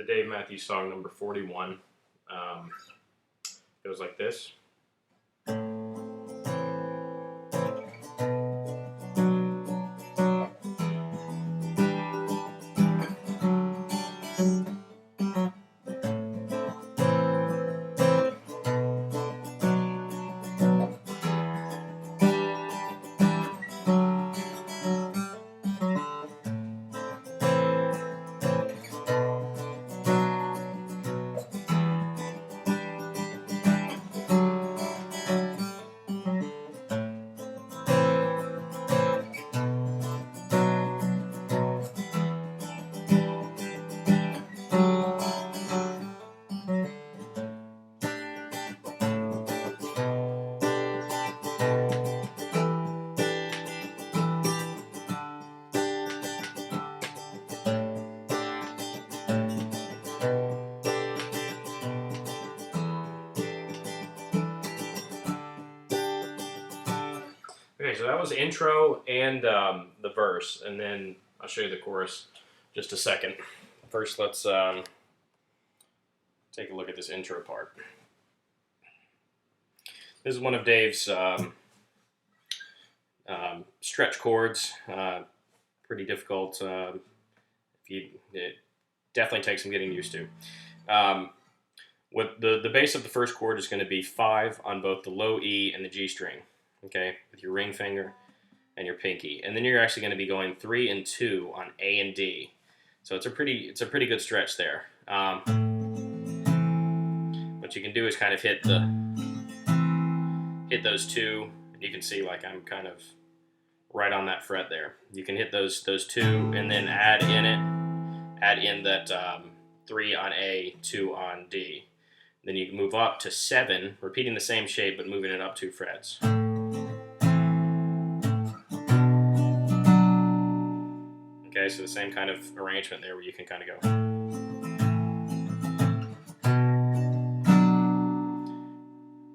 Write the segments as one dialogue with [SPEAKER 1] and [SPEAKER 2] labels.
[SPEAKER 1] The Dave Matthews song number 41 goes like this. Okay, so that was intro and the verse, and then I'll show you the chorus just a second. First, let's take a look at this intro part. This is one of Dave's stretch chords. Pretty difficult. It definitely takes some getting used to. What the base of the first chord is going to be 5 on both the low E and the G string. Okay, with your ring finger and your pinky, and then you're actually going to be going 3 and 2 on A and D. So it's a pretty good stretch there. What you can do is kind of hit those two, and you can see like I'm kind of right on that fret there. You can hit those two, and then add in that 3 on A, 2 on D. Then you can move up to 7, repeating the same shape but moving it up 2 frets. Okay, so the same kind of arrangement there where you can kind of go.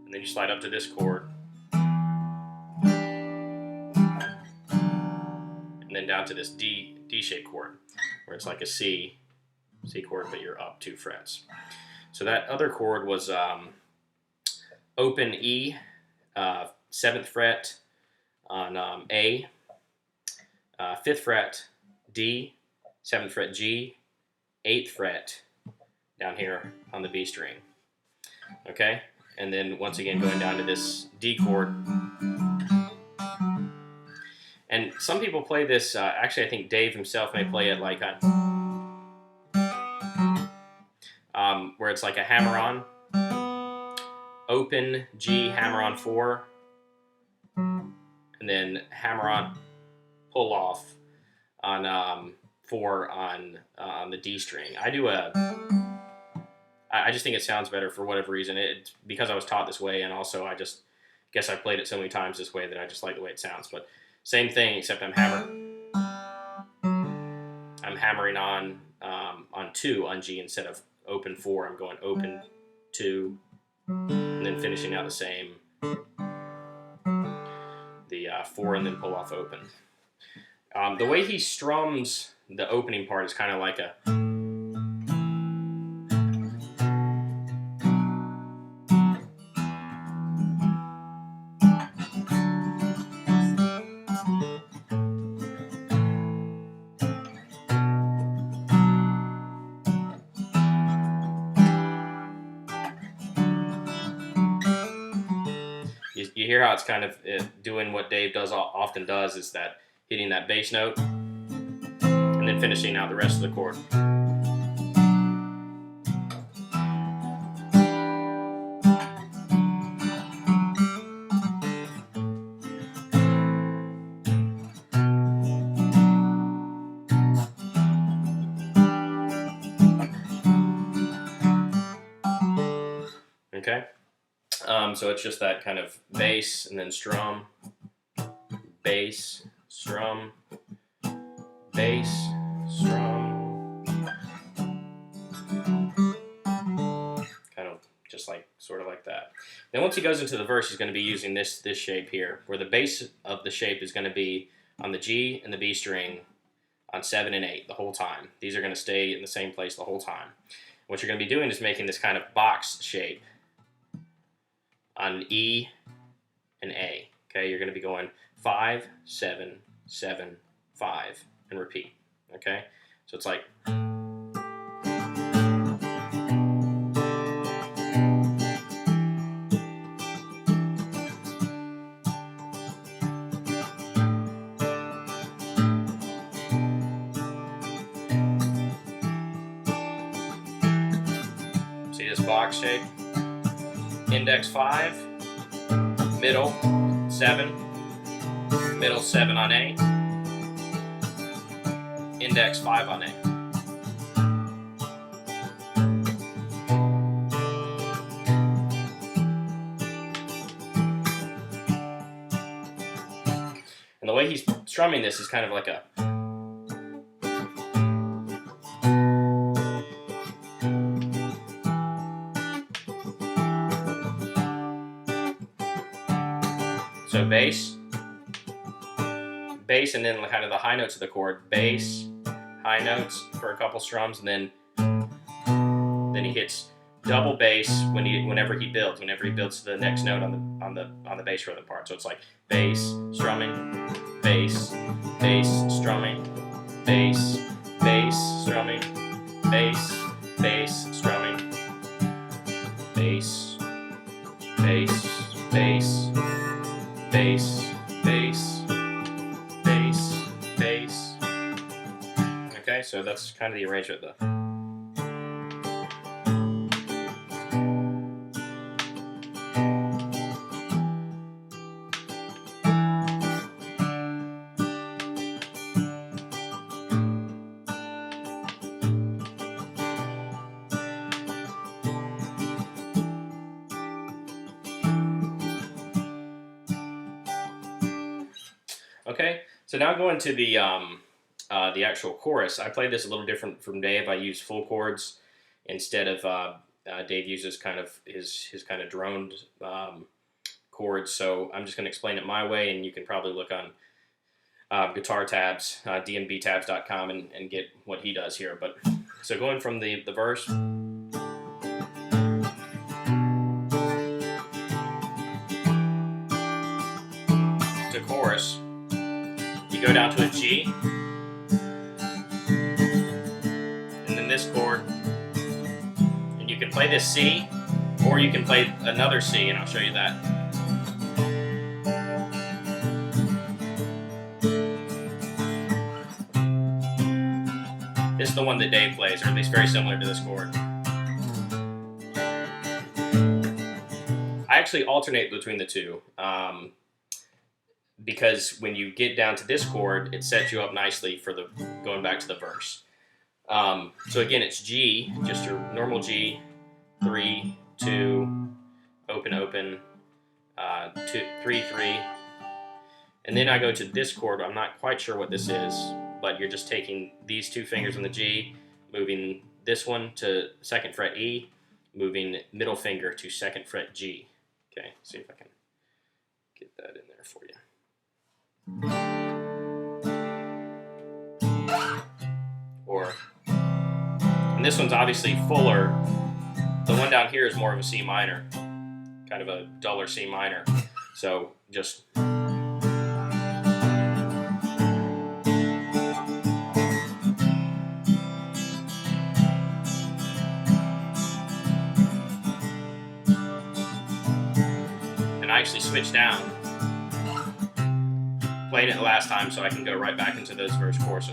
[SPEAKER 1] And then you slide up to this chord. And then down to this D-shaped chord, where it's like a C chord, but you're up 2 frets. So that other chord was open E, 7th fret on A, 5th fret D, 7th fret G, 8th fret down here on the B string. Okay? And then once again going down to this D chord. And some people play this, actually I think Dave himself may play it like where it's like a hammer-on, open, G, hammer-on 4, and then hammer-on, pull-off on 4 on the D string. I just think it sounds better for whatever reason. It's because I was taught this way, and also I just guess I played it so many times this way that I just like the way it sounds. But same thing, except I'm hammering on 2 on G instead of open 4. I'm going open 2, and then finishing out the same, the 4 and then pull off open. The way he strums the opening part is kind of like a you hear how it's kind of doing what Dave often does, is that hitting that bass note and then finishing out the rest of the chord. Okay? So it's just that kind of bass and then strum, bass, strum, bass, strum. Kind of just like, sort of like that. Then once he goes into the verse, he's going to be using this shape here, where the base of the shape is going to be on the G and the B string on 7 and 8 the whole time. These are going to stay in the same place the whole time. What you're going to be doing is making this kind of box shape on E and A. Okay, you're going to be going 5, 7, 7, 5, and repeat. Okay, so it's like. See this box shape? Index 5, middle 7, middle 7 on A, index 5 on A. And the way he's strumming this is kind of like a. So bass, bass, and then kind of the high notes of the chord. Bass, high notes for a couple strums, and then he hits double bass whenever he builds to the next note on the bass rhythm part. So it's like bass, strumming, bass, bass, strumming, bass, bass, strumming, bass, bass, strumming, bass, bass, bass. Bass, bass, bass, bass. Okay, so that's kind of the arrangement though. Okay, so now going to the actual chorus. I played this a little different from Dave. I used full chords instead of Dave uses kind of his kind of droned chords. So I'm just going to explain it my way, and you can probably look on guitar tabs, dnbtabs.com, and get what he does here. But so going from the verse. To chorus. You go down to a G, and then this chord, and you can play this C, or you can play another C, and I'll show you that. This is the one that Dave plays, or at least very similar to this chord. I actually alternate between the two. Because when you get down to this chord, it sets you up nicely for the going back to the verse. So again, it's G, just your normal G, 3, 2, open, open, 2, 3, 3, and then I go to this chord. I'm not quite sure what this is, but you're just taking these two fingers on the G, moving this one to 2nd fret E, moving middle finger to 2nd fret G. Okay, see if I can get that in there for you. And this one's obviously fuller. The one down here is more of a C minor, kind of a duller C minor. So just. And I actually switched down. Played it the last time so I can go right back into those verse chords.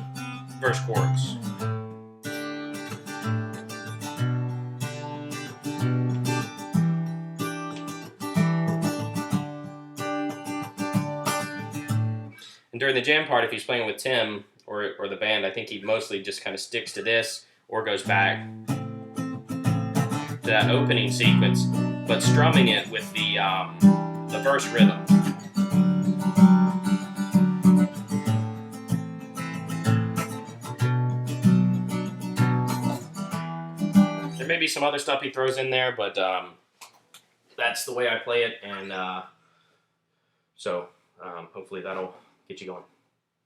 [SPEAKER 1] And during the jam part, if he's playing with Tim or the band, I think he mostly just kind of sticks to this or goes back to that opening sequence, but strumming it with the verse rhythm. There may be some other stuff he throws in there, but that's the way I play it, and so hopefully that'll get you going.